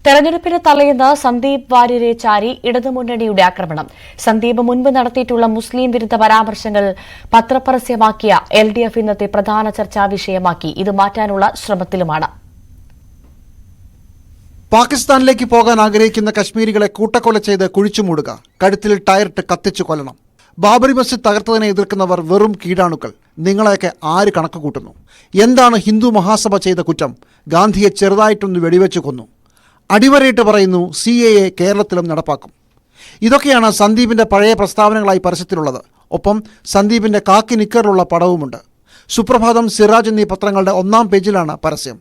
തെരഞ്ഞെടുപ്പിന് തലേന്ന് സന്ദീപ് വാര്യരെ ചാരി ഇടതുമുന്നണിയുടെ ആക്രമണം. സന്ദീപ് മുൻപ് നടത്തിയിട്ടുള്ള മുസ്ലിം വിരുദ്ധ പരാമർശങ്ങൾ പത്രപരസ്യമാക്കിയ LDF ഇന്നത്തെ പ്രധാന ചർച്ചാ വിഷയമാക്കി. ഇത് മാറ്റാനുള്ള ശ്രമത്തിലുമാണ്. പാകിസ്ഥാനിലേക്ക് പോകാൻ ആഗ്രഹിക്കുന്ന കശ്മീരികളെ കൂട്ടക്കൊല ചെയ്ത് കുഴിച്ചുമൂടുക, കഴുത്തിൽ ടയറിട്ട് കത്തിച്ചു കൊല്ലണം. ബാബറി മസ്ജിദ് തകർത്തതിനെ എതിർക്കുന്നവർ വെറും കീടാണുക്കൾ. നിങ്ങളെയൊക്കെ ആര് കണക്ക് കൂട്ടുന്നു? എന്താണ് ഹിന്ദു മഹാസഭ ചെയ്ത കുറ്റം? ഗാന്ധിയെ ചെറുതായിട്ടൊന്ന് വെടിവെച്ചു കൊന്നു. അടിവരയിട്ട് പറയുന്നു CAA കേരളത്തിലും നടപ്പാക്കും. ഇതൊക്കെയാണ് സന്ദീപിന്റെ പഴയ പ്രസ്താവനകളായി പരസ്യത്തിലുള്ളത്. ഒപ്പം സന്ദീപിന്റെ കാക്കി നിക്കറിലുള്ള പടവുമുണ്ട്. സുപ്രഭാതം, സിറാജ് എന്നീ പത്രങ്ങളുടെ 1-ാം പേജിലാണ് പരസ്യം.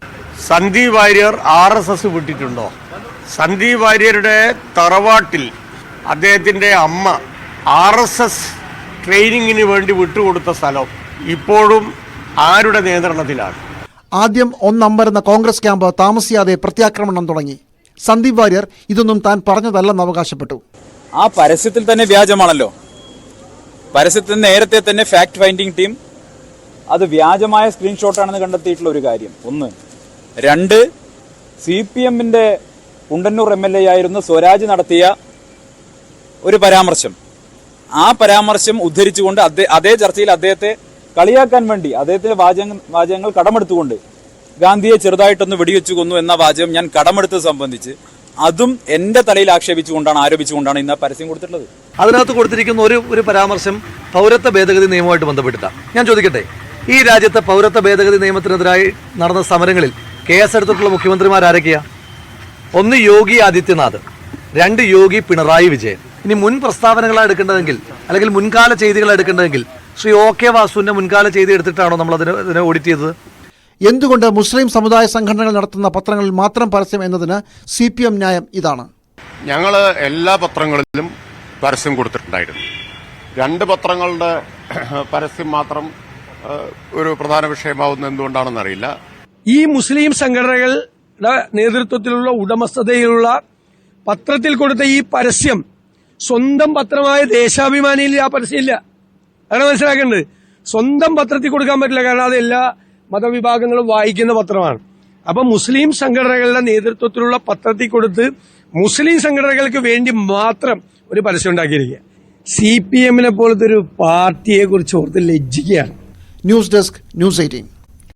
സന്ദീപ് വാര്യർ RSS വിട്ടിട്ടുണ്ടോ? സന്ദീപ് വാര്യരുടെ തറവാട്ടിൽ അദ്ദേഹത്തിന്റെ അമ്മ RSS ട്രെയിനിങ്ങിന് വേണ്ടി വിട്ടുകൊടുത്ത സ്ഥലം ഇപ്പോഴും ആരുടെ നിയന്ത്രണത്തിലാണ്? ആദ്യം ഒന്നമ്പരുന്ന കോൺഗ്രസ് ക്യാമ്പ് താമസിയാതെ പ്രത്യാക്രമണം തുടങ്ങി. സന്ദീപ് വാര്യർ ഇതൊന്നും താൻ പറഞ്ഞതല്ലെന്ന് അവകാശപ്പെട്ടു. ആ പരസ്യത്തിൽ തന്നെ വ്യാജമാണല്ലോ. പരസ്യത്തിൽ നേരത്തെ തന്നെ ഫാക്ട് ഫൈൻഡിംഗ് ടീം അത് വ്യാജമായ സ്ക്രീൻഷോട്ടാണെന്ന് കണ്ടെത്തിയിട്ടുള്ള ഒരു കാര്യം. 1. 2, CPMന്റെ കുണ്ടന്നൂർ MLA ആയിരുന്ന സ്വരാജ് നടത്തിയ ഒരു പരാമർശം, ആ പരാമർശം ഉദ്ധരിച്ചുകൊണ്ട് അതേ ചർച്ചയിൽ അദ്ദേഹത്തെ കളിയാക്കാൻ വേണ്ടി അദ്ദേഹത്തിന്റെ വാചകങ്ങൾ കടമെടുത്തുകൊണ്ട് ഗാന്ധിയെ ചെറുതായിട്ടൊന്ന് വെടിവെച്ചു കൊന്നു എന്ന വാചകം ഞാൻ കടമെടുത്തത് സംബന്ധിച്ച് അതും എന്റെ തലയിൽ ആരോപിച്ചുകൊണ്ടാണ് ഇന്ന് പരസ്യം കൊടുത്തിട്ടുള്ളത്. അതിനകത്ത് കൊടുത്തിരിക്കുന്ന ഒരു പരാമർശം പൗരത്വ ഭേദഗതി നിയമവുമായിട്ട് ബന്ധപ്പെട്ടിട്ടാണ്. ഞാൻ ചോദിക്കട്ടെ, ഈ രാജ്യത്തെ പൗരത്വ ഭേദഗതി നിയമത്തിനെതിരായി നടന്ന സമരങ്ങളിൽ കേസെടുത്തിട്ടുള്ള മുഖ്യമന്ത്രിമാരാരൊക്കെയാ? 1 യോഗി ആദിത്യനാഥ്, 2 യോഗി പിണറായി വിജയൻ. ഇനി മുൻ പ്രസ്താവനകളാണ് എടുക്കേണ്ടതെങ്കിൽ, അല്ലെങ്കിൽ മുൻകാല ചെയ്തികൾ എടുക്കേണ്ടതെങ്കിൽ ശ്രീ OK വാസുവിന്റെ മുൻകാല ചെയ്തി എടുത്തിട്ടാണോ നമ്മൾ അതിനെ ഓഡിറ്റ് ചെയ്തത്? എന്തുകൊണ്ട് മുസ്ലിം സമുദായ സംഘടനകൾ നടത്തുന്ന പത്രങ്ങളിൽ മാത്രം പരസ്യം എന്നതിന് CPM ന്യായം ഇതാണ്. ഞങ്ങൾ എല്ലാ പത്രങ്ങളിലും പരസ്യം കൊടുത്തിട്ടുണ്ടായിരുന്നു. 2 പത്രങ്ങളുടെ പരസ്യം മാത്രം ഒരു പ്രധാന വിഷയമാവുന്ന എന്തുകൊണ്ടാണെന്നറിയില്ല. ഈ മുസ്ലിം സംഘടനകളുടെ നേതൃത്വത്തിലുള്ള ഉടമസ്ഥതയിലുള്ള പത്രത്തിൽ കൊടുത്ത ഈ പരസ്യം സ്വന്തം പത്രമായ ദേശാഭിമാനിയിൽ ആ പരസ്യമില്ല. അങ്ങനെ മനസ്സിലാക്കേണ്ടത്. സ്വന്തം പത്രത്തിൽ കൊടുക്കാൻ പറ്റില്ല, കാരണം അത് എല്ലാ മതവിഭാഗങ്ങളും വായിക്കുന്ന പത്രമാണ്. അപ്പൊ മുസ്ലിം സംഘടനകളുടെ നേതൃത്വത്തിലുള്ള പത്രത്തിൽ കൊടുത്ത് മുസ്ലിം സംഘടനകൾക്ക് വേണ്ടി മാത്രം ഒരു പരസ്യം ഉണ്ടാക്കിയിരിക്കുക. CPM പോലത്തെ ഒരു പാർട്ടിയെ കുറിച്ച് ഓർത്ത് ലജ്ജിക്കുകയാണ്. News desk, News 18.